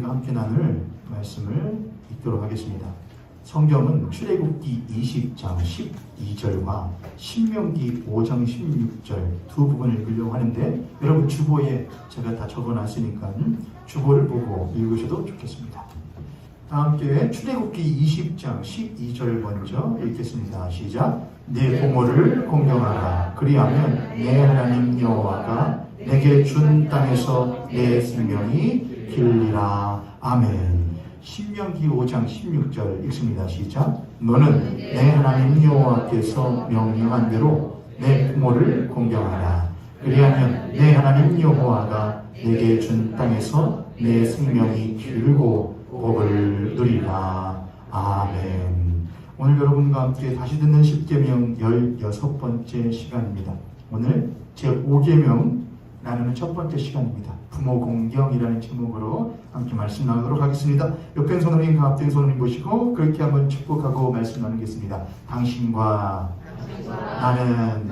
우리가 함께 나눌 말씀을 읽도록 하겠습니다. 성경은 출애굽기 20장 12절과 신명기 5장 16절 두 부분을 읽으려고 하는데, 여러분 주보에 제가 다 적어놨으니까 주보를 보고 읽으셔도 좋겠습니다. 다 함께 출애굽기 20장 12절 먼저 읽겠습니다. 시작. 내 부모를 공경하라. 그리하면 내 하나님 여호와가 내게 준 땅에서 내 생명이 길리라. 아멘. 신명기 5장 16절 읽습니다. 시작. 너는 내 하나님 여호와께서 명령한 대로 내 부모를 공경하라. 그리하면 내 하나님 여호와가 내게 준 땅에서 내 생명이 길고 복을 누리라. 아멘. 오늘 여러분과 함께 다시 듣는 10계명 16번째 시간입니다. 오늘 제5계명 나누는 첫 번째 시간입니다. 부모 공경이라는 제목으로 함께 말씀 나누도록 하겠습니다. 옆에 손님, 앞에 손님 보시고 그렇게 한번 축복하고 말씀 나누겠습니다. 당신과 나는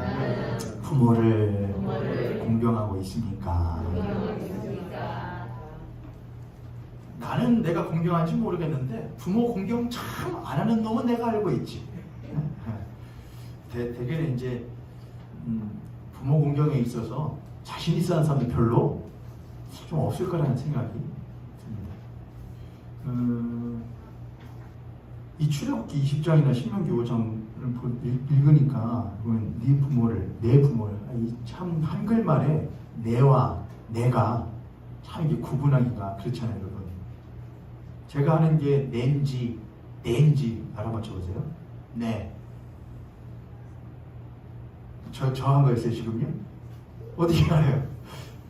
부모를 공경하고 있습니까? 나는 내가 공경하는지 모르겠는데 부모 공경 참 안 하는 놈은 내가 알고 있지. 대개는 이제 부모 공경에 있어서 자신 있어 하는 사람도 별로 좀 없을 거라는 생각이 듭니다. 이 출애굽기 20장이나 신명기 5장을 읽으니까 네 부모를, 내 부모를, 참 한글말에 내와 내가 참 이게 구분하기가 그렇잖아요, 여러분. 제가 하는 게 낸지 알아봐 쳐보세요. 네. 저 한 거였어요, 지금요? 어떻게 알아요?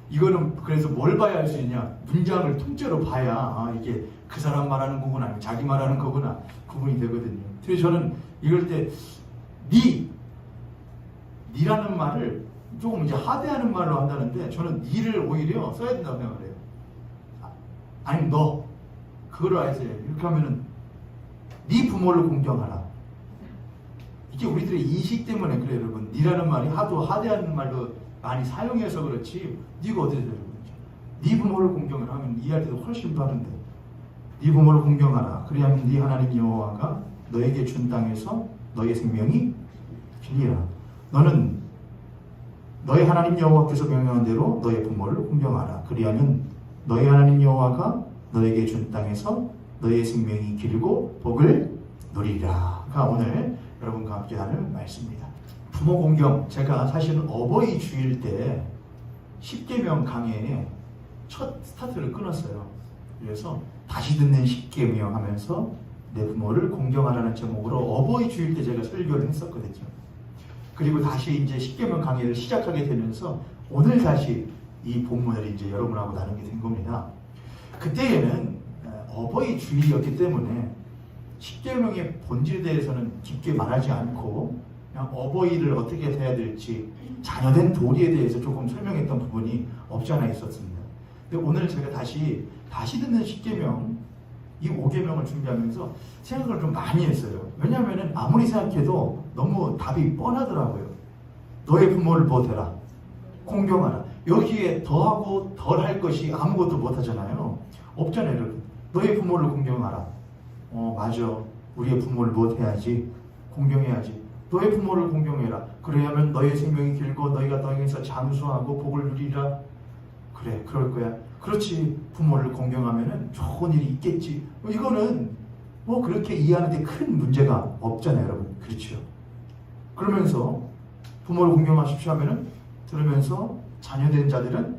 이거는 그래서 뭘 봐야 할 수 있냐? 문장을 통째로 봐야 이게 그 사람 말하는 거구나, 아니면 자기 말하는 거구나 구분이 되거든요. 그래서 저는 이럴 때 니라는 말을 조금 이제 하대하는 말로 한다는데, 저는 니를 오히려 써야 된다고 생각을 해요. 아니면 너 그거를 알아야 돼. 이렇게 하면은 네 부모를 공경하라. 이게 우리들의 인식 때문에 그래요, 여러분. 니라는 말이 하도 하대하는 말로 많이 사용해서 그렇지, 니가 어떻게 되는 거죠? 네 부모를 공경을 하면 이해할 때도 훨씬 빠른데, 네 부모를 공경하라. 그리하면 네 하나님 여호와가 너에게 준 땅에서 너의 생명이 길리라. 너는 너의 하나님 여호와께서 명령한 대로 너의 부모를 공경하라. 그리하면 너의 하나님 여호와가 너에게 준 땅에서 너의 생명이 길고 복을 누리라. 가 오늘 여러분과 함께 하는 말씀입니다. 부모 공경, 제가 사실은 어버이 주일 때 10계명 강해에 첫 스타트를 끊었어요. 그래서 다시 듣는 10계명 하면서 내 부모를 공경하라는 제목으로 어버이 주일 때 제가 설교를 했었거든요. 그리고 다시 이제 10계명 강해를 시작하게 되면서 오늘 다시 이 본문을 이제 여러분하고 나누게 된 겁니다. 그때에는 어버이 주일이었기 때문에 10계명의 본질에 대해서는 깊게 말하지 않고 그냥 어버이를 어떻게 해야 될지, 자녀된 도리에 대해서 조금 설명했던 부분이 없지 않아 있었습니다. 근데 오늘 제가 다시 듣는 10계명, 이 5계명을 준비하면서 생각을 좀 많이 했어요. 왜냐하면 아무리 생각해도 너무 답이 뻔하더라고요. 너의 부모를 보태라, 공경하라. 여기에 더하고 덜 할 것이 아무것도 못하잖아요. 없잖아요, 여러분. 너의 부모를 공경하라. 맞아. 우리의 부모를 못해야지, 공경해야지. 너의 부모를 공경해라. 그래야면 너의 생명이 길고 너희가 땅에서 장수하고 복을 누리라. 그래, 그럴 거야. 그렇지. 부모를 공경하면 좋은 일이 있겠지. 이거는 그렇게 이해하는데 큰 문제가 없잖아요, 여러분. 그렇죠? 그러면서 부모를 공경하십시오 하면은, 들으면서 자녀된 자들은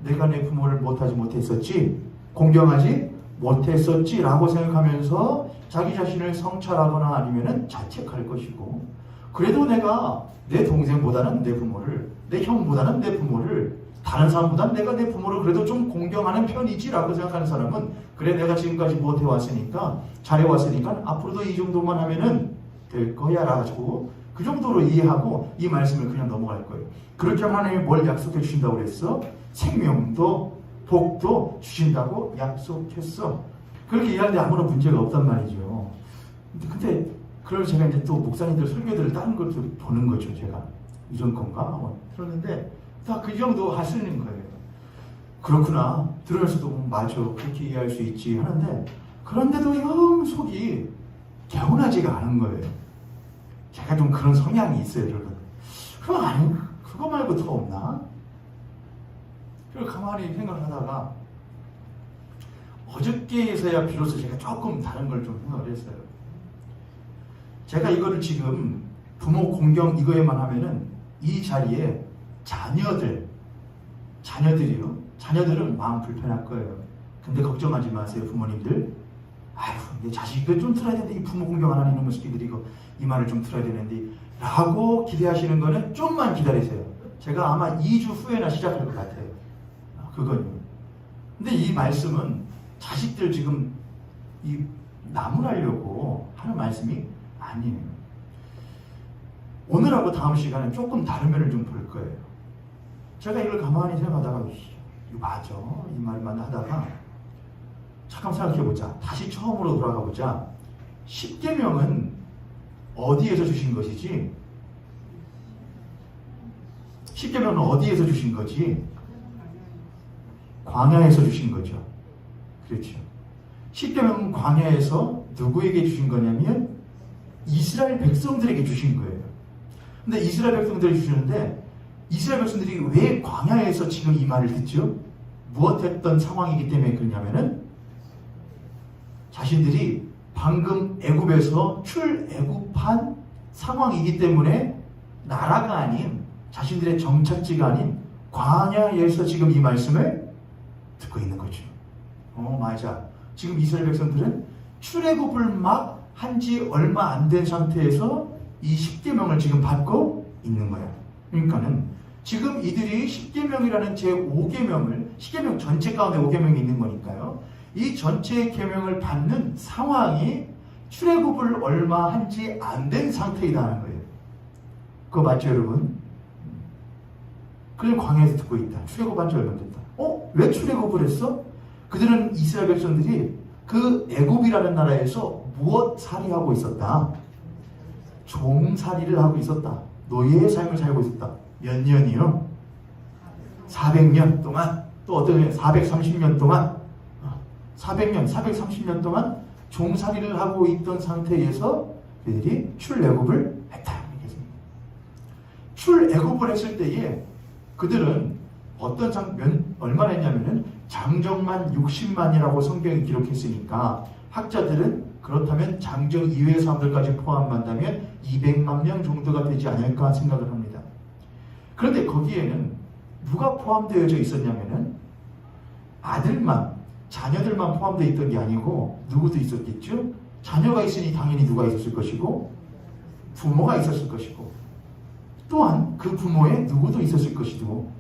내가 내 부모를 못했었지, 공경하지 못했었지 라고 생각하면서 자기 자신을 성찰하거나 아니면은 자책할 것이고, 그래도 내가 내 동생보다는 내 부모를, 내 형보다는 내 부모를, 다른 사람보다는 내가 내 부모를 그래도 좀 공경하는 편이지 라고 생각하는 사람은, 그래 내가 지금까지 못해왔으니까, 잘해왔으니까 앞으로도 이 정도만 하면은 될 거야 라고 그 정도로 이해하고 이 말씀을 그냥 넘어갈 거예요. 그렇게 하나님이 뭘 약속해 주신다고 그랬어? 생명도 복도 주신다고 약속했어. 그렇게 이해하는데 아무런 문제가 없단 말이죠. 근데 그걸 제가 이제 또 목사님들 설교들을 다른 걸 보는 거죠. 제가 이런 건가? 들었는데 다 그 정도 하시는 거예요. 그렇구나. 들으면서도 맞아. 그렇게 이해할 수 있지 하는데 그런데도 영 속이 개운하지가 않은 거예요. 제가 좀 그런 성향이 있어요, 여러분. 그럼 아니, 그거 말고 더 없나? 그리고 가만히 생각을 하다가 어저께에서야 비로소 제가 조금 다른 걸 좀 생각을 했어요. 제가 이거를 지금 부모 공경 이거에만 하면은 이 자리에 자녀들은 마음 불편할 거예요. 근데 걱정하지 마세요, 부모님들. 아휴, 내 자식 이거 좀 들어야 되는데 이 부모 공경 안 하는 이놈의 새끼들이 이거 이 말을 좀 들어야 되는데 라고 기대하시는 거는 좀만 기다리세요. 제가 아마 2주 후에나 시작할 것 같아요. 그거는. 근데 이 말씀은 자식들 지금 이 나무라려고 하는 말씀이 아니에요. 오늘하고 다음 시간에 조금 다른 면을 좀 볼 거예요. 제가 이걸 가만히 생각하다가 이거 맞아? 이 말만 하다가 잠깐 생각해보자. 다시 처음으로 돌아가보자. 10계명은 어디에서 주신 것이지? 10계명은 어디에서 주신 거지? 광야에서 주신 거죠. 그렇죠. 10계명은 광야에서 누구에게 주신 거냐면 이스라엘 백성들에게 주신 거예요. 근데 이스라엘 백성들에게 주시는데 이스라엘 백성들이 왜 광야에서 지금 이 말을 듣죠? 무엇했던 상황이기 때문에 그러냐면은 자신들이 방금 애굽에서 출애굽한 상황이기 때문에 나라가 아닌 자신들의 정착지가 아닌 광야에서 지금 이 말씀을 듣고 있는 거죠. 맞아. 지금 이스라엘 백성들은 출애굽을 막 한지 얼마 안 된 상태에서 이 10계명을 지금 받고 있는 거야. 그러니까는 지금 이들이 10계명이라는 제5계명을 10계명 전체 가운데 5계명이 있는 거니까요. 이 전체 계명을 받는 상황이 출애굽을 얼마 한지 안 된 상태이다는 거예요. 그거 맞죠, 여러분? 그걸 광야에서 듣고 있다. 출애굽한 지 얼마 됐다. 왜 출애굽을 했어? 그들은 이스라엘 백성들이 그 애굽이라는 나라에서 무엇 살이하고 있었다? 종살이를 하고 있었다. 노예의 삶을 살고 있었다. 몇 년이요? 400년 동안. 또 어떤 430년 동안 430년 동안 종살이를 하고 있던 상태에서 그들이 출애굽을 했다. 출애굽을 했을 때에 그들은 얼마나 했냐면은 장정만 60만이라고 성경이 기록했으니까 학자들은 그렇다면 장정 이외의 사람들까지 포함한다면 200만 명 정도가 되지 않을까 생각을 합니다. 그런데 거기에는 누가 포함되어져 있었냐면은 자녀들만 포함되어 있던 게 아니고 누구도 있었겠죠? 자녀가 있으니 당연히 누가 있었을 것이고 부모가 있었을 것이고 또한 그 부모에 누구도 있었을 것이고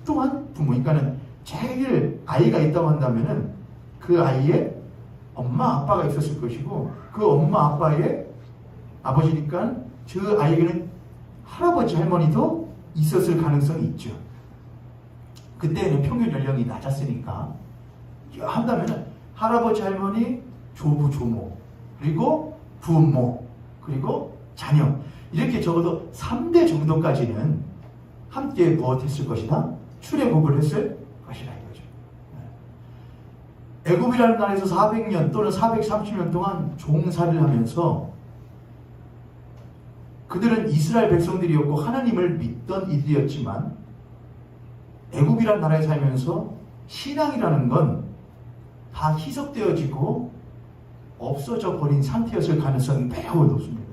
또한 그러니까는 제일 아이가 있다고 한다면은 그 아이의 엄마 아빠가 있었을 것이고 그 엄마 아빠의 아버지니까 그 아이에게는 할아버지 할머니도 있었을 가능성이 있죠. 그때는 평균 연령이 낮았으니까 한다면은 할아버지 할머니 조부 조모 그리고 부모 그리고 자녀 이렇게 적어도 3대 정도까지는 함께 무엇했을 것이다? 출애굽을 했을 것이다 이거죠. 애굽이라는 나라에서 400년 또는 430년 동안 종살이를 하면서 그들은 이스라엘 백성들이었고 하나님을 믿던 이들이었지만 애굽이라는 나라에 살면서 신앙이라는 건 다 희석되어지고 없어져 버린 상태였을 가능성이 매우 높습니다.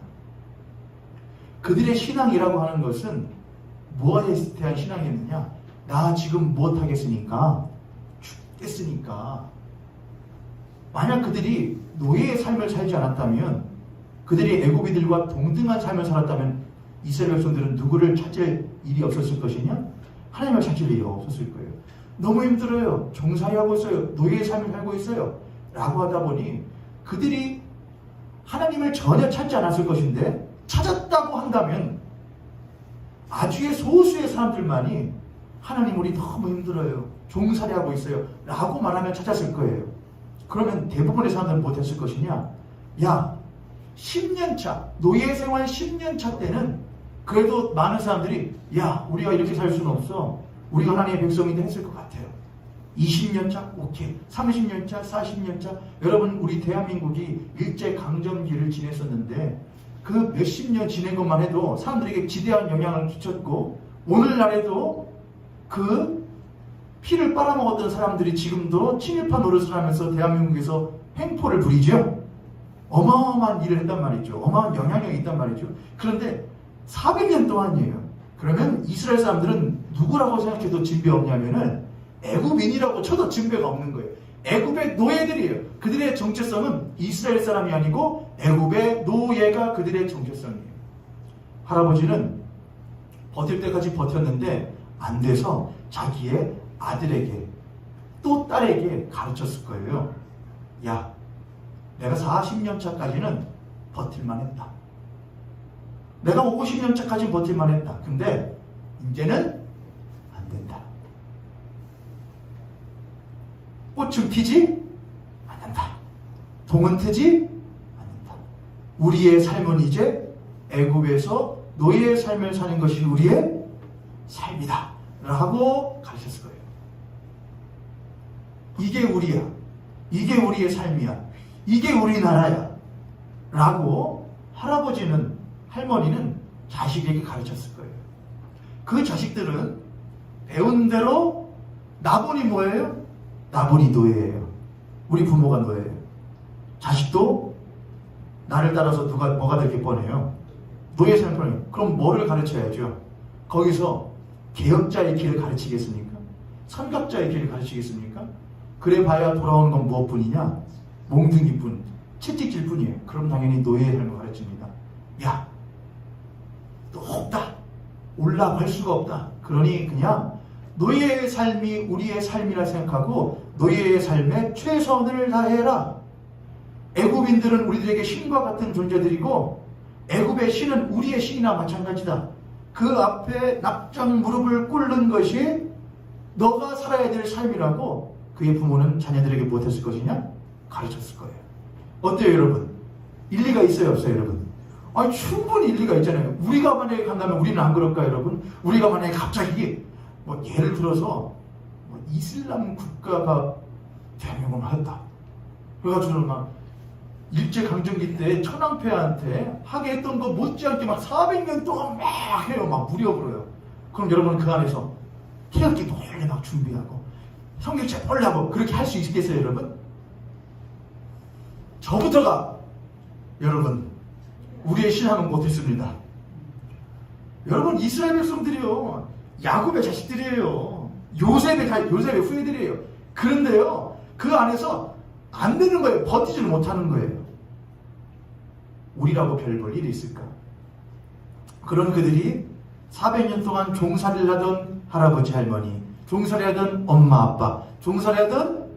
그들의 신앙이라고 하는 것은 무엇에 대한 신앙이었느냐? 나 지금 무엇 하겠으니까? 죽겠으니까. 만약 그들이 노예의 삶을 살지 않았다면 그들이 애굽이들과 동등한 삶을 살았다면 이스라엘 백성들은 누구를 찾을 일이 없었을 것이냐? 하나님을 찾을 일이 없었을 거예요. 너무 힘들어요. 종살이하고 있어요. 노예의 삶을 살고 있어요. 라고 하다 보니 그들이 하나님을 전혀 찾지 않았을 것인데 찾았다고 한다면 아주의 소수의 사람들만이 하나님 우리 너무 힘들어요. 종살이하고 있어요. 라고 말하면 찾았을 거예요. 그러면 대부분의 사람들은 못했을 것이냐? 야, 10년차, 노예 생활 10년차 때는 그래도 많은 사람들이 야, 우리가 이렇게 살 수는 없어. 우리가 하나님의 백성인데 했을 것 같아요. 20년차? 오케이. 30년차? 40년차? 여러분, 우리 대한민국이 일제강점기를 지냈었는데 그 몇십 년 지낸 것만 해도 사람들에게 지대한 영향을 끼쳤고, 오늘날에도 그 피를 빨아먹었던 사람들이 지금도 친일파 노릇을 하면서 대한민국에서 횡포를 부리죠. 어마어마한 일을 했단 말이죠. 어마어마한 영향력이 있단 말이죠. 그런데 400년 동안이에요. 그러면 이스라엘 사람들은 누구라고 생각해도 진배 없냐면은 애굽인이라고 쳐도 진배가 없는 거예요. 애굽의 노예들이에요. 그들의 정체성은 이스라엘 사람이 아니고 애굽의 노예가 그들의 정체성이에요. 할아버지는 버틸 때까지 버텼는데 안 돼서 자기의 아들에게 또 딸에게 가르쳤을 거예요. 야, 내가 40년 차까지는 버틸만 했다. 내가 50년 차까지 버틸만 했다. 근데 이제는 안 된다. 꽃은 피지 않는다. 동은 트지 않는다. 우리의 삶은 이제 애굽에서 노예의 삶을 사는 것이 우리의 삶이다 라고 가르쳤을 거예요. 이게 우리야. 이게 우리의 삶이야. 이게 우리나라야 라고 할아버지는, 할머니는 자식에게 가르쳤을 거예요. 그 자식들은 배운 대로 나본이 뭐예요? 나본이 노예예요. 우리 부모가 노예예요. 자식도 나를 따라서 뭐가 되길 뻔해요. 노예 삶을 뻔해요. 그럼 뭐를 가르쳐야죠? 거기서 개혁자의 길을 가르치겠습니까? 선각자의 길을 가르치겠습니까? 그래 봐야 돌아오는 건 무엇뿐이냐? 몽둥이뿐, 채찍질 뿐이에요. 그럼 당연히 노예의 삶을 가르칩니다. 야, 높다. 올라갈 수가 없다. 그러니 그냥 노예의 삶이 우리의 삶이라 생각하고 노예의 삶에 최선을 다해라. 애굽인들은 우리들에게 신과 같은 존재들이고 애굽의 신은 우리의 신이나 마찬가지다. 그 앞에 납작 무릎을 꿇는 것이 너가 살아야 될 삶이라고 그의 부모는 자녀들에게 무엇했을 것이냐? 가르쳤을 거예요. 어때요 여러분? 일리가 있어요 없어요 여러분? 아니 충분히 일리가 있잖아요. 우리가 만약에 간다면 우리는 안 그럴까 여러분? 우리가 만약에 갑자기 뭐 예를 들어서 뭐 이슬람 국가가 대명을 하였다. 그래가지고 막 일제강점기 때 천황폐하한테 하게 했던 거 못지않게 막 400년 동안 막 해요. 막 무려불어요. 그럼 여러분 그 안에서 태극기도 원래 막 준비하고 성경책 올라고 그렇게 할 수 있겠어요 여러분? 저부터가 여러분 우리의 신앙은 못했습니다. 여러분 이스라엘 백성들이요 야곱의 자식들이에요. 요셉의 후예들이에요. 그런데요 그 안에서 안 되는 거예요. 버티지를 못하는 거예요. 우리라고 별 볼 일이 있을까? 그런 그들이 400년 동안 종살이를 하던 할아버지 할머니, 종살이 하던 엄마 아빠, 종살이 하던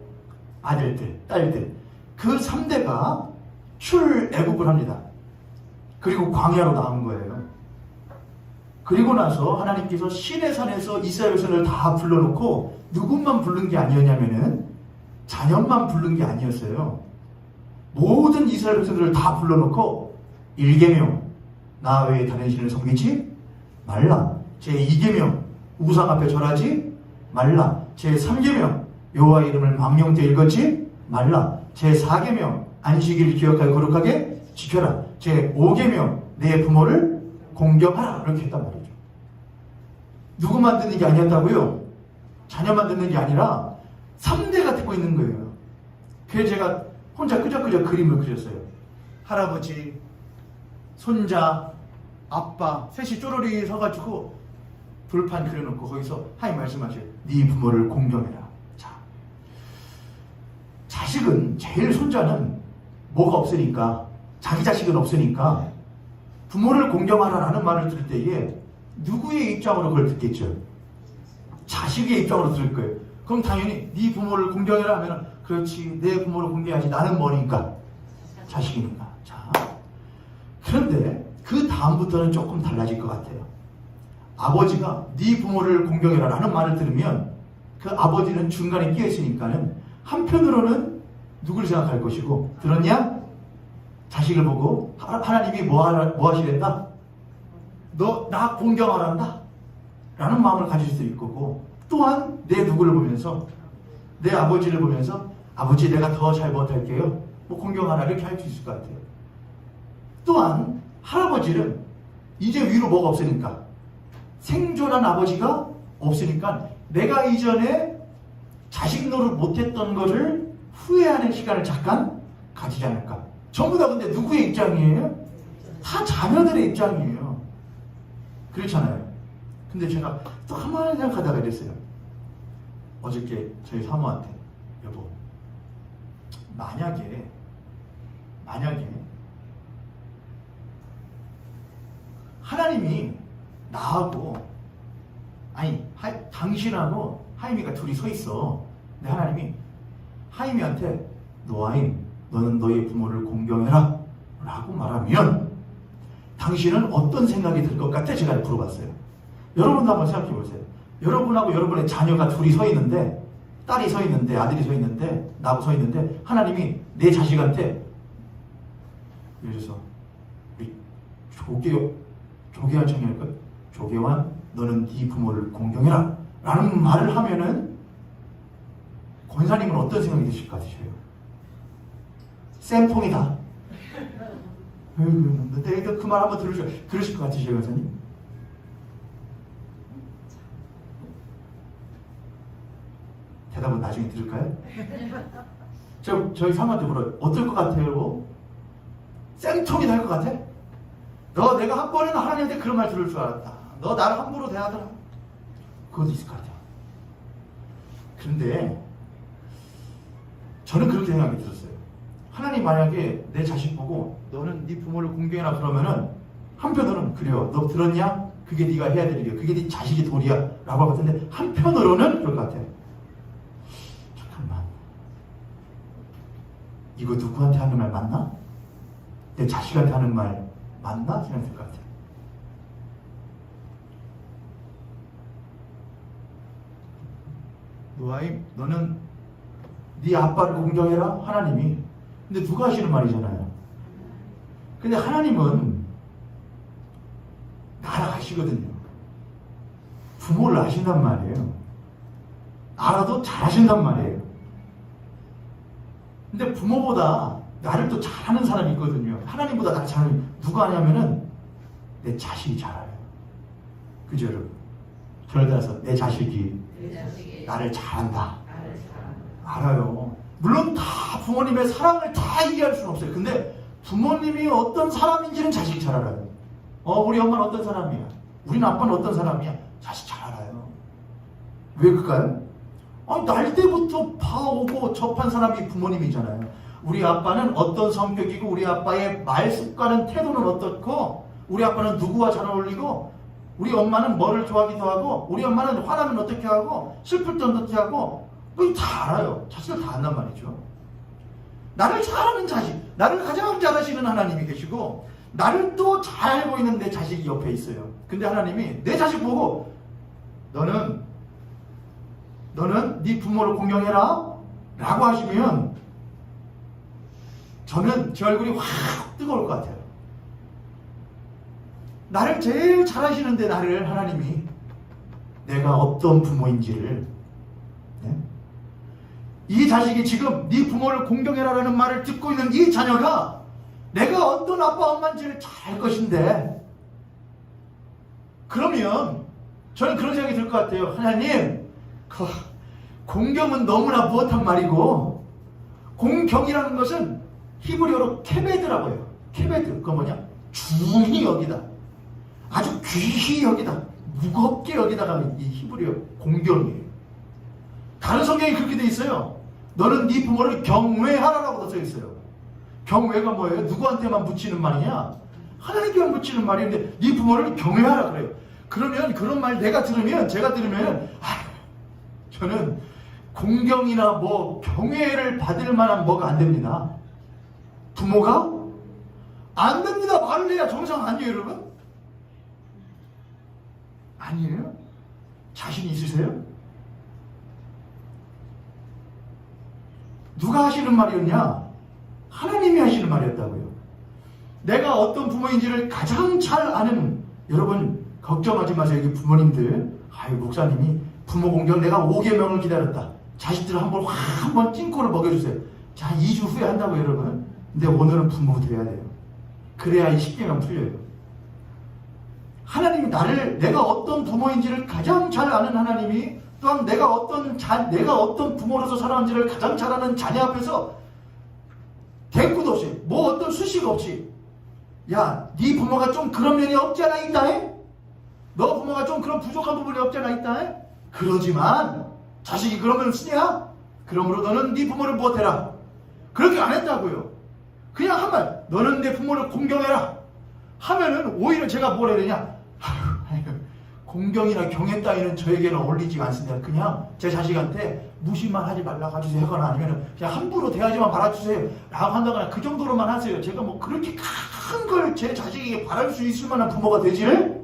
아들들 딸들, 그 3대가 출애굽을 합니다. 그리고 광야로 나온 거예요. 그리고 나서 하나님께서 시내산에서 이스라엘 백성을 다 불러놓고 누구만 부른 게 아니었냐면은 자녀만 부른 게 아니었어요. 모든 이스라엘 백성들을 다 불러놓고 1계명 나 외에 다른 신을 섬기지 말라. 제2계명 우상 앞에 절하지 말라. 제3계명 여호와의 이름을 망령되이 읽었지 말라. 제4계명 안식일을 기억하여 거룩하게 지켜라. 제5계명 내 부모를 공경하라. 이렇게 했단 말이죠. 누구만 듣는 게 아니었다고요? 자녀만 듣는 게 아니라 3대가 듣고 있는 거예요. 그래서 제가 혼자 끄적끄적 그림을 그렸어요. 할아버지, 손자, 아빠 셋이 쪼로리 서가지고 돌판 그려놓고 거기서 하나님 말씀하셔요. 네 부모를 공경해라. 자, 자식은 제일 손자는 뭐가 없으니까 자기 자식은 없으니까 부모를 공경하라라는 말을 들을 때에 누구의 입장으로 그걸 듣겠죠? 자식의 입장으로 들을 거예요. 그럼 당연히 네 부모를 공경해라 하면 그렇지 내 부모를 공경해야지 나는 뭐니까? 자식이니까. 자, 그런데 그 다음부터는 조금 달라질 것 같아요. 아버지가 네 부모를 공경해라 라는 말을 들으면 그 아버지는 중간에 끼어 있으니까는 한편으로는 누구를 생각할 것이고 들었냐? 자식을 보고 하나님이 뭐 하시랬다? 너 나 공경하란다? 라는 마음을 가질 수 있고 또한 내 누구를 보면서 내 아버지를 보면서 아버지 내가 더 잘 못할게요. 뭐 공경하라 이렇게 할 수 있을 것 같아요. 또한 할아버지는 이제 위로 뭐가 없으니까 생존한 아버지가 없으니까 내가 이전에 자식 노릇 못했던 거를 후회하는 시간을 잠깐 가지지 않을까. 전부 다 근데 누구의 입장이에요? 다 자녀들의 입장이에요. 그렇잖아요. 근데 제가 또 한마디 생각하다가 이랬어요. 어저께 저희 사모한테 여보 만약에 하나님이 나하고 아니 당신하고 하임이가 둘이 서 있어. 근데 하나님이 하임이한테 노아임 너는 너의 부모를 공경해라 라고 말하면 당신은 어떤 생각이 들 것 같아? 제가 물어봤어요. 여러분도 한번 생각해 보세요. 여러분하고 여러분의 자녀가 둘이 서 있는데 딸이 서 있는데 아들이 서 있는데 나하고 서 있는데 하나님이 내 자식한테 예를 들어서 조계환 청년일까? 조계환 너는 네 부모를 공경해라 라는 말을 하면은 권사님은 어떤 생각이 드실 것 같으세요? 쌤통이다. 내가 그 말 한번 들으실 것 같으세요, 권사님? 대답은 나중에 들을까요? 저희 사모한테 물어요. 어떨 것 같아요? 쌤통이 될 것 같아? 너 내가 한 번은 하나님한테 그런 말 들을 줄 알았다. 너 나를 함부로 대하더라. 그것도 있을 것 같아요. 그런데 저는 그렇게 생각이 들었어요. 하나님 만약에 내 자식 보고 너는 네 부모를 공경해라 그러면은 한편으로는 그래요. 너 들었냐? 그게 네가 해야 될 일이야. 그게 네 자식의 도리야 라고 할 것 같은데 한편으로는 그럴 것 같아요. 잠깐만. 이거 누구한테 하는 말 맞나? 내 자식한테 하는 말 맞나? 생각이 들 것 같아요. 노아임 너는 네 아빠를 공경해라 하나님이. 근데 누가 하시는 말이잖아요. 근데 하나님은 나를 아시거든요. 부모를 아신단 말이에요. 알아도 잘하신단 말이에요. 근데 부모보다 나를 또 잘하는 사람이 있거든요. 하나님보다 나를 잘하는 누가 하냐면은 내 자식이 잘 알아요. 그죠 여러분? 저를 따라서 내 자식이 나를 잘한다. 알아요. 물론 다 부모님의 사랑을 다 이해할 수는 없어요. 근데 부모님이 어떤 사람인지는 자식이 잘 알아요. 우리 엄마는 어떤 사람이야? 우리 아빠는 어떤 사람이야? 자식 잘 알아요. 왜 그럴까요? 날 때부터 봐오고 접한 사람이 부모님이잖아요. 우리 아빠는 어떤 성격이고 우리 아빠의 말 습관은 태도는 어떻고 우리 아빠는 누구와 잘 어울리고 우리 엄마는 뭐를 좋아하기도 하고 우리 엄마는 화나면 어떻게 하고 슬플 때 어떻게 하고 다 알아요. 자식을 다 안단 말이죠. 나를 잘하는 자식, 나를 가장 잘하시는 하나님이 계시고 나를 또 잘 알고 있는 내 자식이 옆에 있어요. 근데 하나님이 내 자식 보고 너는 네 부모를 공경해라 라고 하시면 저는 제 얼굴이 확 뜨거울 것 같아요. 나를 제일 잘하시는데 나를 하나님이 내가 어떤 부모인지를 이 자식이 지금 네 부모를 공경해라라는 말을 듣고 있는 이 자녀가 내가 어떤 아빠 엄마인지를 잘 알 것인데 그러면 저는 그런 생각이 들 것 같아요. 하나님 공경은 너무나 무엇한 말이고 공경이라는 것은 히브리어로 케베드라고 해요. 케베드 그거 뭐냐? 중히 여기다. 아주 귀히 여기다. 무겁게 여기다가 이 히브리어 공경이에요. 다른 성경이 그렇게 돼 있어요. 너는 네 부모를 경외하라라고 써 있어요. 경외가 뭐예요? 누구한테만 붙이는 말이냐? 하나님께만 붙이는 말인데 네 부모를 경외하라 그래요. 그러면 그런 말 제가 들으면 저는 공경이나 경외를 받을 만한 뭐가 안 됩니다. 부모가 안 됩니다. 말을 해야 정상 아니에요, 여러분? 아니에요? 자신 있으세요? 누가 하시는 말이었냐? 하나님이 하시는 말이었다고요. 내가 어떤 부모인지를 가장 잘 아는 여러분 걱정하지 마세요. 여기 부모님들 목사님이 부모 공경 내가 5계명을 기다렸다. 자식들 한번 찐꼬를 먹여주세요. 자, 2주 후에 한다고 여러분. 근데 오늘은 부모 돼야 돼요. 그래야 이 10개가 풀려요. 하나님이 내가 어떤 부모인지를 가장 잘 아는 하나님이, 또한 내가 어떤 부모로서 살아왔는지를 가장 잘 아는 자녀 앞에서 대꾸도 없이, 어떤 수식 없이, 야, 네 부모가 좀 그런 면이 없지 않아 있다 해? 너 부모가 좀 그런 부족한 부분이 없지 않아 있다 해? 그러지만 자식이 그러면 쓰냐? 그러므로 너는 네 부모를 못해라. 그렇게 안 했다고요. 그냥 한 말, 너는 내 부모를 공경해라 하면은 오히려 제가 뭘 해야 되냐? 공경이나 경애 따위는 저에게는 어울리지가 않습니다. 그냥 제 자식한테 무시만 하지 말라고 해주세요 하거나, 아니면 그냥 함부로 대하지만 말아주세요 라고 한다거나, 그 정도로만 하세요. 제가 그렇게 큰 걸 제 자식에게 바랄 수 있을 만한 부모가 되지를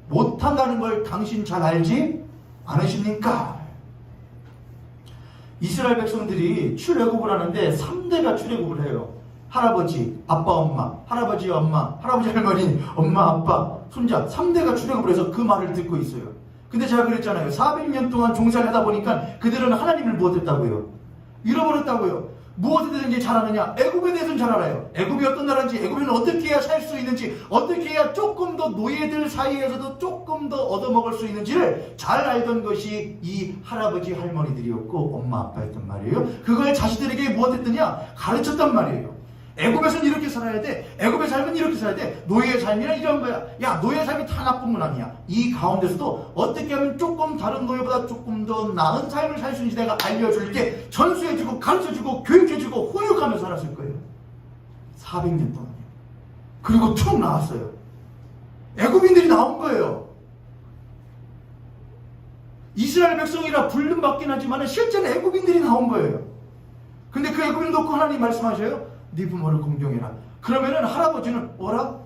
못한다는 걸 당신 잘 알지 않으십니까? 이스라엘 백성들이 출애굽을 하는데 3대가 출애굽을 해요. 할아버지, 아빠, 엄마, 할아버지, 엄마, 할아버지, 할머니, 엄마, 아빠, 손자 3대가 출애굽을 해서 그 말을 듣고 있어요. 근데 제가 그랬잖아요. 400년 동안 종살이 하다 보니까 그들은 하나님을 무엇했다고요? 잃어버렸다고요. 무엇이든지 잘 아느냐? 애굽에 대해서는 잘 알아요. 애굽이 어떤 나라인지, 애굽에는 어떻게 해야 살 수 있는지, 어떻게 해야 조금 더 노예들 사이에서도 조금 더 얻어먹을 수 있는지를 잘 알던 것이 이 할아버지 할머니들이었고 엄마 아빠였단 말이에요. 그걸 자식들에게 무엇했더냐? 가르쳤단 말이에요. 애굽에서는 이렇게 살아야 돼. 애굽의 삶은 이렇게 살아야 돼. 노예의 삶이란 이런 거야. 야, 노예의 삶이 다 나쁜 건 아니야. 이 가운데서도 어떻게 하면 조금 다른 노예보다 조금 더 나은 삶을 살 수 있는지 내가 알려줄게. 전수해주고 가르쳐주고 교육해주고 훈육하면서 살았을 거예요. 400년 동안요. 그리고 툭 나왔어요. 애굽인들이 나온 거예요. 이스라엘 백성이라 불름 받긴 하지만 실제는 애굽인들이 나온 거예요. 근데 그 애굽인 놓고 하나님 말씀하셔요. 네 부모를 공경해라. 그러면은 할아버지는 어라?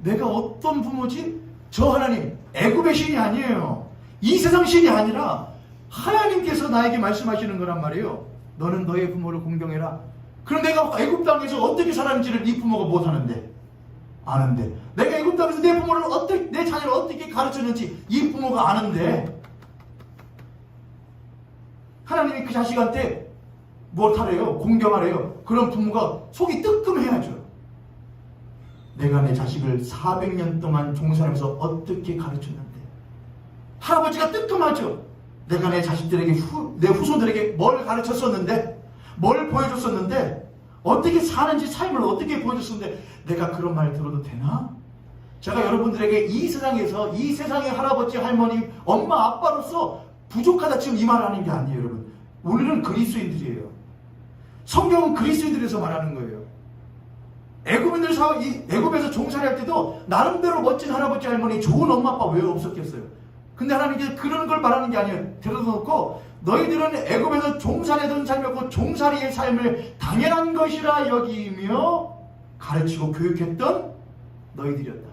내가 어떤 부모지? 저 하나님 애굽의 신이 아니에요. 이 세상 신이 아니라 하나님께서 나에게 말씀하시는 거란 말이에요. 너는 너의 부모를 공경해라. 그럼 내가 애굽 땅에서 어떻게 살았는지를 네 부모가 못하는데 아는데, 내가 애굽 땅에서 내 자녀를 어떻게 가르쳤는지 이 부모가 아는데, 하나님이 그 자식한테 못하래요? 공경하래요? 그런 부모가 속이 뜨끔해야죠. 내가 내 자식을 400년 동안 종살하면서 어떻게 가르쳤는데. 할아버지가 뜨끔하죠. 내가 내 자식들에게 내 후손들에게 뭘 가르쳤었는데, 뭘 보여줬었는데, 어떻게 사는지 삶을 어떻게 보여줬었는데 내가 그런 말 들어도 되나? 제가 여러분들에게 이 세상에서 이 세상의 할아버지 할머니 엄마 아빠로서 부족하다 지금 이 말을 하는 게 아니에요. 여러분, 우리는 그리스도인들이에요. 성경은 그리스도인들에서 말하는 거예요. 애굽에서 종살이할 때도 나름대로 멋진 할아버지 할머니, 좋은 엄마 아빠 왜 없었겠어요? 근데 하나님께서 그런 걸 말하는 게 아니에요. 데려다 놓고 너희들은 애굽에서 종살이하던 삶이었고 종살이의 삶을 당연한 것이라 여기며 가르치고 교육했던 너희들이었다.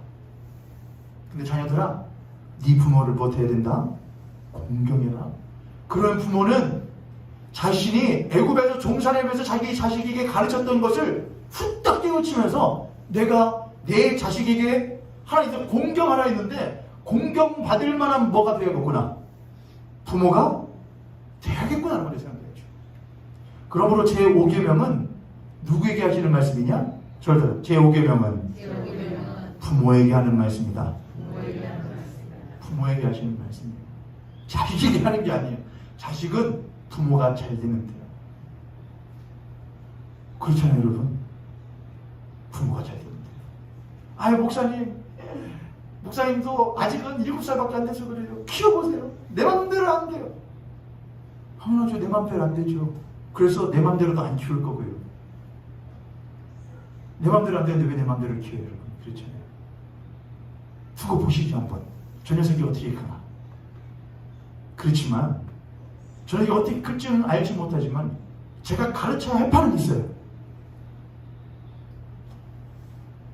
근데 자녀들아, 네 부모를 못해야 된다. 공경해라. 그런 부모는 자신이 애굽에서 종살이하면서 자기 자식에게 가르쳤던 것을 후딱 깨우치면서 내가 내 자식에게 하나님께서 공경하라 했는데 공경받을 만한 뭐가 되어보구나. 부모가 돼야겠구나 라고 생각해야죠. 그러므로 제5계명은 누구에게 하시는 말씀이냐? 저를 제5계명은 부모에게 하는 말씀이다. 부모에게 하시는 말씀이에요. 자식에게 하는 게 아니에요. 자식은 부모가 잘 되면 돼요. 그렇잖아요, 여러분. 부모가 잘 되면 돼요. 아유, 목사님도 아직은 7살밖에 안 돼서 그래요. 키워보세요. 내 맘대로 안 돼요. 당연하죠. 내 맘대로 안 되죠. 그래서 내 맘대로도 안 키울 거고요. 내 맘대로 안 되는데 왜 내 맘대로 키워요, 여러분? 그렇잖아요. 두고 보시죠, 한번. 저 녀석이 어떻게 가나. 그렇지만 저는 어떻게 클지는 알지 못하지만 제가 가르쳐야 할 바는 있어요.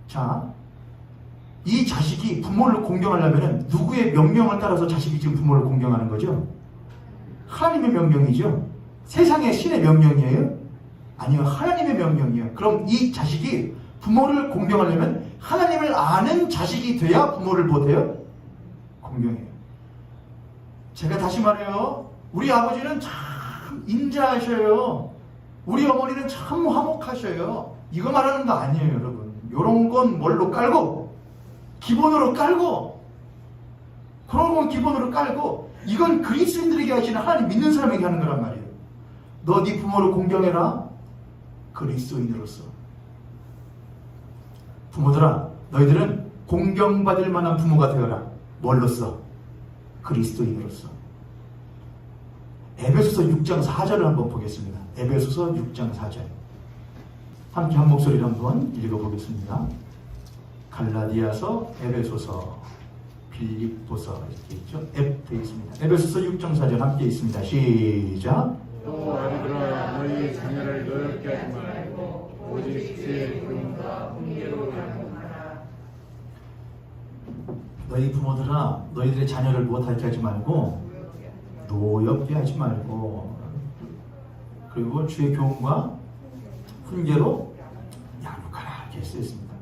자, 이 자식이 부모를 공경하려면 누구의 명령을 따라서 자식이 지금 부모를 공경하는 거죠? 하나님의 명령이죠. 세상의 신의 명령이에요? 아니요, 하나님의 명령이에요. 그럼 이 자식이 부모를 공경하려면 하나님을 아는 자식이 돼야 부모를 못해요? 공경해요. 제가 다시 말해요. 우리 아버지는 참 참 인자하셔요. 우리 어머니는 참 화목하셔요. 이거 말하는 거 아니에요, 여러분. 요런 건 뭘로 깔고, 기본으로 깔고, 그런 건 기본으로 깔고, 이건 그리스도인들에게 하시는 하나님 믿는 사람에게 하는 거란 말이에요. 너 네 부모를 공경해라. 그리스도인으로서. 부모들아, 너희들은 공경받을 만한 부모가 되어라. 뭘로써? 그리스도인으로서. 에베소서 6장 4절을 한번 보겠습니다. 에베소서 6장 4절. 함께 한 목소리로 한번 읽어보겠습니다. 갈라디아서, 에베소서, 빌립보서 이렇게 있죠. 되어 있습니다. 에베소서 6장 4절 함께 있습니다. 시작. 또 아들들아 너희 자녀를 노엽게 하지 말고 오직 주의 부름과 훈계로 양육하라. 너희 부모들아 너희들의 자녀를 무엇하게 하지 말고 노엽게 하지 말고 그리고 주의 교훈과 훈계로 양육하라 이렇게 쓰였습니다.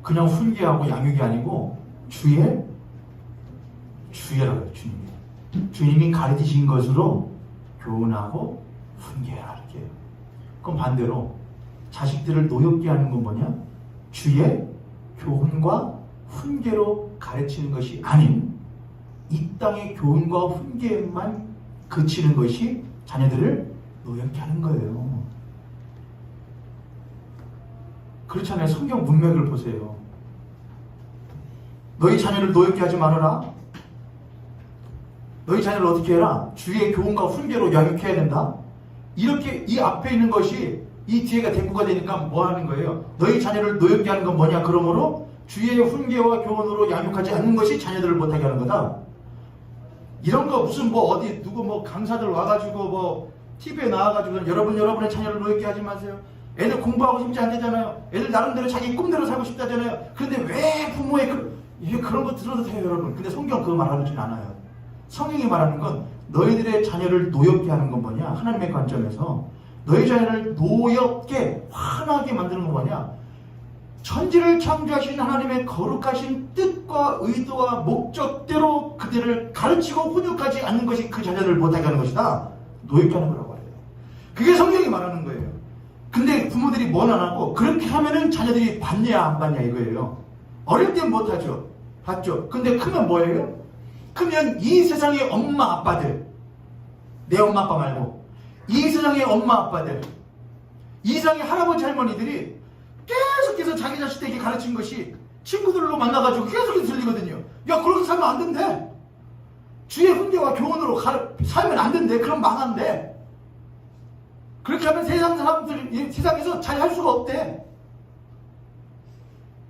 그냥 훈계하고 양육이 아니고 주의라고요. 주님이 가르치신 것으로 교훈하고 훈계하라 이렇게 해요. 그럼 반대로 자식들을 노엽게 하는 건 뭐냐? 주의 교훈과 훈계로 가르치는 것이 아닌 이 땅의 교훈과 훈계만 그치는 것이 자녀들을 노엽게 하는 거예요. 그렇잖아요. 성경 문맥을 보세요. 너희 자녀를 노엽게 하지 말아라. 너희 자녀를 어떻게 해라? 주의 교훈과 훈계로 양육해야 된다. 이렇게 이 앞에 있는 것이 이 뒤에가 대꾸가 되니까 뭐 하는 거예요? 너희 자녀를 노엽게 하는 건 뭐냐? 그러므로 주의 훈계와 교훈으로 양육하지 않는 것이 자녀들을 못하게 하는 거다. 이런 거 무슨 뭐 어디 누구 뭐 강사들 와가지고 뭐 TV에 나와가지고 여러분의 자녀를 노엽게 하지 마세요. 애들 공부하고 싶지 않대잖아요. 애들 나름대로 자기 꿈대로 살고 싶다잖아요. 그런데 왜 부모의 그런 거 들어도 돼요, 여러분. 근데 성경 그거 말하진 않아요. 성경이 말하는 건 너희들의 자녀를 노엽게 하는 건 뭐냐? 하나님의 관점에서 너희 자녀를 노엽게 화나게 만드는 건 뭐냐? 천지를 창조하신 하나님의 거룩하신 뜻과 의도와 목적대로 그들을 가르치고 훈육하지 않는 것이 그 자녀를 못하게 하는 것이다. 노엽게 하는 거라고 해요. 그게 성경이 말하는 거예요. 근데 부모들이 뭘 안 하고 그렇게 하면은 자녀들이 받냐 안 받냐 이거예요. 어릴 땐 못하죠. 받죠. 근데 크면 뭐예요? 크면 이 세상의 엄마 아빠들, 내 엄마 아빠 말고 이 세상의 엄마 아빠들, 이 세상의 할아버지 할머니들이 계속해서 자기 자식에게 가르친 것이 친구들로 만나가지고 계속해서 들리거든요. 야, 그렇게 살면 안 된대. 주의 훈계와 교훈으로 살면 안 된대. 그럼 망한대. 그렇게 하면 세상 사람들, 세상에서 잘 할 수가 없대.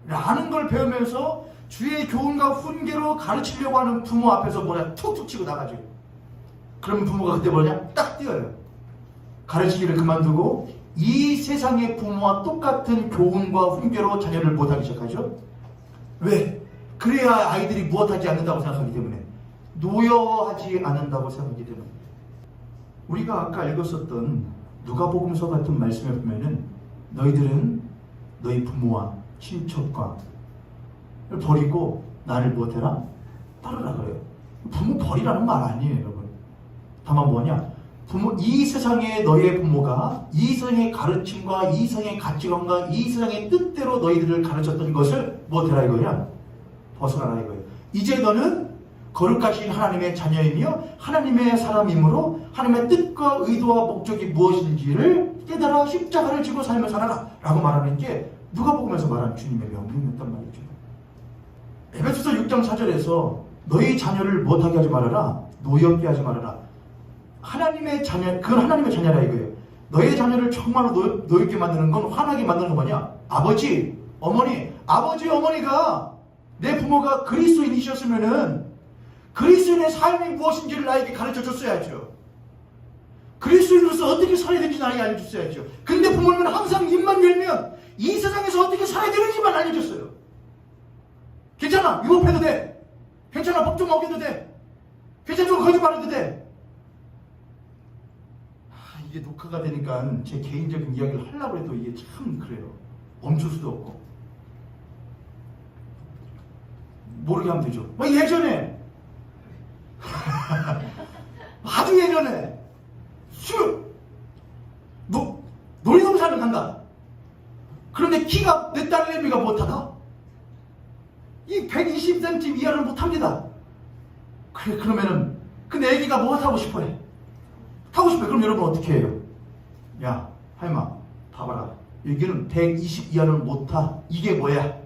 라는 걸 배우면서 주의 교훈과 훈계로 가르치려고 하는 부모 앞에서 뭐냐 툭툭 치고 나가죠. 그러면 부모가 그때 뭐냐 딱 뛰어요. 가르치기를 그만두고 이 세상의 부모와 똑같은 교훈과 훈계로 자녀를 못하기 시작하죠. 왜? 그래야 아이들이 무엇하지 않는다고 생각하기 때문에, 노여하지 않는다고 생각하기 때문에. 우리가 아까 읽었었던 누가복음서 같은 말씀에 보면은 너희들은 너희 부모와 친척과 버리고 나를 무엇해라? 따르라 그래요. 부모 버리라는 말 아니에요, 여러분. 다만 뭐냐? 이 세상의 너희의 부모가 이 세상의 가르침과 이 세상의 가치관과 이 세상의 뜻대로 너희들을 가르쳤던 것을 무엇해라 이거냐? 벗어나라 이거예요. 이제 너는 거룩하신 하나님의 자녀이며 하나님의 사람이므로 하나님의 뜻과 의도와 목적이 무엇인지를 깨달아 십자가를 지고 삶을 살아라 라고 말하는 게 누가복음에서 말하는 주님의 명령이었단 말이죠. 에베소서 6장 4절에서 너희 자녀를 못하게 하지 말아라, 노엽게 하지 말아라. 하나님의 자녀, 그건 하나님의 자녀라 이거예요. 너의 자녀를 정말로 노엽게 만드는 건, 화나게 만드는 건 뭐냐? 아버지, 어머니, 아버지, 어머니가 내 부모가 그리스도인이셨으면은 그리스도인의 삶이 무엇인지를 나에게 가르쳐 줬어야죠. 그리스도인으로서 어떻게 살아야 되는지 나에게 알려줬어야죠. 근데 부모님은 항상 입만 열면 이 세상에서 어떻게 살아야 되는지만 알려줬어요. 괜찮아, 유업해도 돼. 괜찮아, 법 좀 어겨도 돼. 괜찮아, 좀 거짓말해도 돼. 이게 녹화가 되니까 제 개인적인 이야기를 하려고 해도 이게 참 그래요. 멈출 수도 없고. 모르게 하면 되죠. 예전에 아주 예전에 이하는 간다. 그런데 키가 내 딸내미가 못하다. 이 120cm 이하는 못합니다. 그래, 그러면은 근데 애기가 뭐 타고 싶어해? 타고 싶어요. 그럼 여러분 어떻게 해요? 야, 하임아, 봐봐라. 여기는 120 이하는 못 타. 이게 뭐야?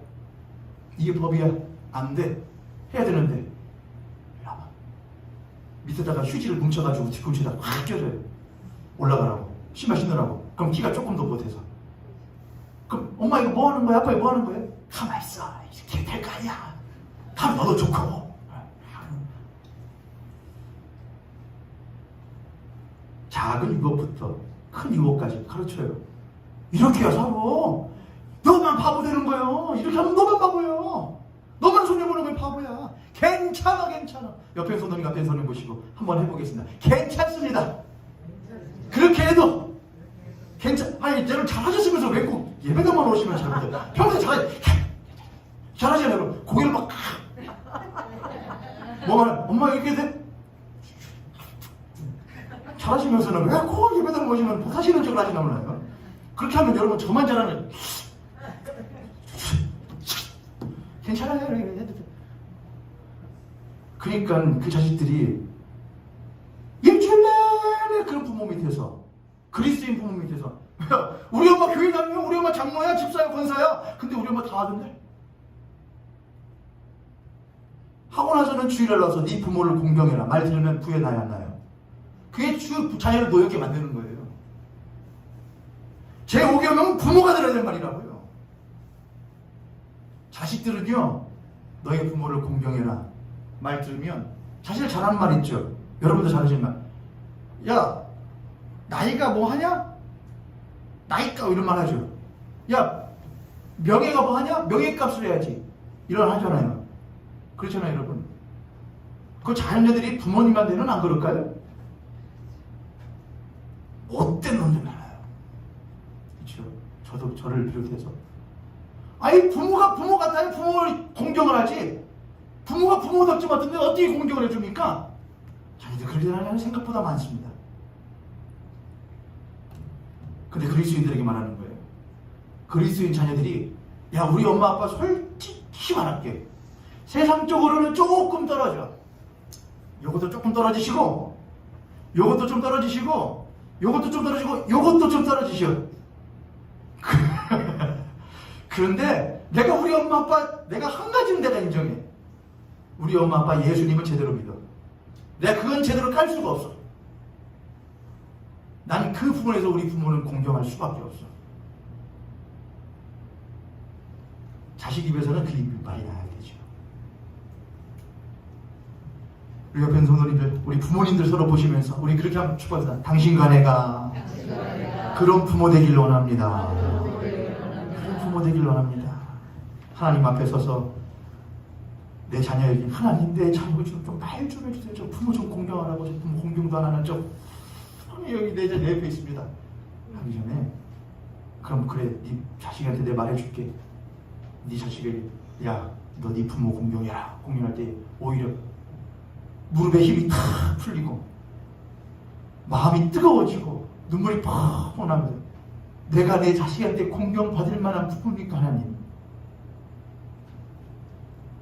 이게 법이야. 안 돼. 해야 되는데. 야, 밑에다가 휴지를 뭉쳐가지고 뒤꿈치에다 확 껴줘요. 올라가라고. 신발 신으라고. 그럼 키가 조금 더 못해서. 그럼 엄마 이거 뭐 하는 거야? 아빠 이거 뭐 하는 거야? 가만 있어. 이렇게 될 거 아니야. 다 너도 좋고. 작은 유혹부터 큰 유혹까지 가르쳐요. 이렇게 해야 살아. 너만 바보 되는 거예요. 이렇게 하면 너만 바보예요. 너만 손해보는 건 바보야. 괜찮아, 괜찮아. 옆에 손님, 앞에 손님 보시고 한번 해보겠습니다. 괜찮습니다. 그렇게 해도 아니, 여러분 잘하셨으면서 왜 꼭 예배당만 오시면 잘못해요. 평소에 잘하시잖아요, 여러분. 고개를 막 뭐만 엄마 이렇게 돼? 잘하시면서는 왜 꼭 예배당 오시면 못하시는 척을 하시나 몰라요. 그렇게 하면 여러분 저만 잘하는 괜찮아요. 그러니까 그 자식들이 일주일 내내 그런 부모 밑에서, 그리스도인 부모 밑에서, 우리 엄마 교회 다녀, 우리 엄마 장로야, 집사야, 권사야. 근데 우리 엄마 다 하던데. 하고 나서는 주일날 와서 네 부모를 공경해라. 말 들으면 구해나야 안 나요. 그게 자녀를 노엽게 만드는 거예요. 제5계명은 부모가 들어야 될 말이라고요. 자식들은요, 너의 부모를 공경해라. 말 들으면 자신을 잘하는 말 있죠. 여러분도 잘하시는 말. 야, 나이가 뭐 하냐? 나이가 이런 말 하죠. 야, 명예가 뭐 하냐? 명예값을 해야지. 이런 말 하잖아요. 그렇잖아요, 여러분. 그 자녀들이 부모님한테는 안 그럴까요? 못된 놈들 많아요. 그렇죠? 저도 저를 비롯해서. 아니, 부모가 부모 같아요. 부모를 공경을 하지. 부모가 부모답지 못한데 어떻게 공경을 해줍니까? 자기들 그렇게 하는 생각보다 많습니다. 근데 그리스도인들에게 말하는 거예요. 그리스도인 자녀들이, 야, 우리 엄마 아빠 솔직히 말할게. 세상적으로는 조금 떨어져. 요것도 조금 떨어지시고, 요것도 좀 떨어지시고, 요것도 좀 떨어지고, 요것도 좀 떨어지셔. 그런데 내가 우리 엄마 아빠, 내가 한 가지는 내가 인정해. 우리 엄마 아빠 예수님을 제대로 믿어. 내가 그건 제대로 깔 수가 없어. 난 그 부분에서 우리 부모는 공경할 수밖에 없어. 자식 입에서는 그 말이 나야 되죠. 우리 옆에 성도님들, 우리 부모님들 서로 보시면서 우리 그렇게 한번 축복합니다. 당신과 내가 그런 부모 되길 원합니다. 그런 부모 되길 원합니다. 하나님 앞에 서서 내 자녀에게, 하나님 내 자녀 좀 말 좀 해주세요. 저 부모 좀 공경하라고. 저 부모 공경도 안 하는 저 여기 내 옆에 있습니다. 하기 전에, 그럼 그래, 네 자식한테 내가 말해줄게. 네 자식을, 야, 너 네 부모 공경해라. 공경할 때 오히려 무릎에 힘이 탁 풀리고 마음이 뜨거워지고 눈물이 펑펑 나면서, 내가 내 자식한테 공경받을 만한 부모니까 하나님,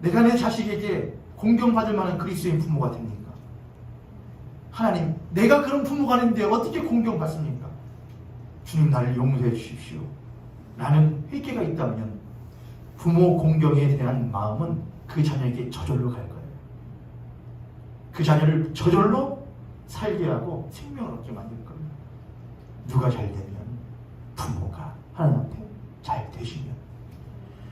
내가 내 자식에게 공경받을 만한 그리스도인 부모가 됩니까? 하나님, 내가 그런 부모가 아닌데 어떻게 공경받습니까? 주님, 나를 용서해 주십시오. 라는 회개가 있다면 부모 공경에 대한 마음은 그 자녀에게 저절로 갈 거예요. 그 자녀를 저절로 살게 하고 생명을 얻게 만들 겁니다. 누가 잘 되면 부모가 하나님